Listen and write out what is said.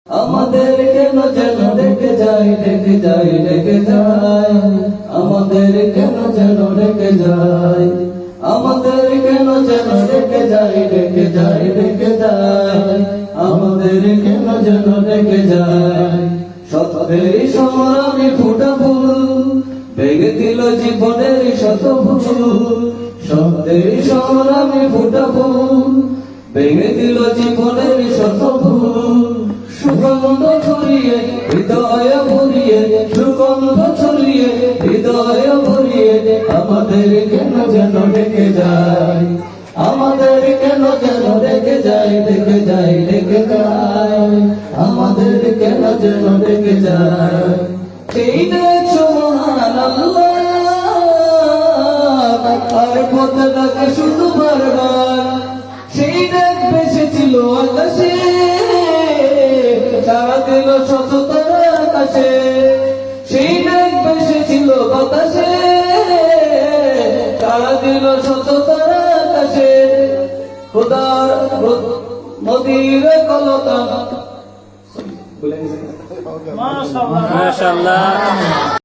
আমাদের কেন যেন ডেকে যায় ডেকে যায় ডেকে যায়, আমাদের কেন যেন ডেকে যায়, আমাদের কেন যেন ডেকে যায় ডেকে যায় ডেকে যায়, আমাদের কেন যেন ডেকে যায়। সত্যের সংগ্রামী ফুটা ফুল ভেঙে দিল জীবনের শত ভুল, সত্যের সংগ্রামী ফুটা ফুল ভেঙে দিল জীবনের শত ভুল। সুগন্ধ ছড়িয়ে হৃদয় ভরিয়ে, সুগন্ধ ছড়িয়ে হৃদয় ভরিয়ে, আমাদের কেন যেন ডেকে যায়, আমাদের কেন যেন ডেকে যায় ডেকে যায় ডেকে যায়, আমাদের কেন যেন ডেকে যায়। সেই দেখছো মহান আল্লাহ, আর পথ ডাকে শুধু বারবার, সেই ডাক ভেসেছিল আকাশে, সারা দিল শত তারা আকাশে, সেই ডাক ভেসেছিল বাতাসে, সারা দিল শত তারা আকাশে। খোদার নদীর কলতা মাশাআল্লাহ।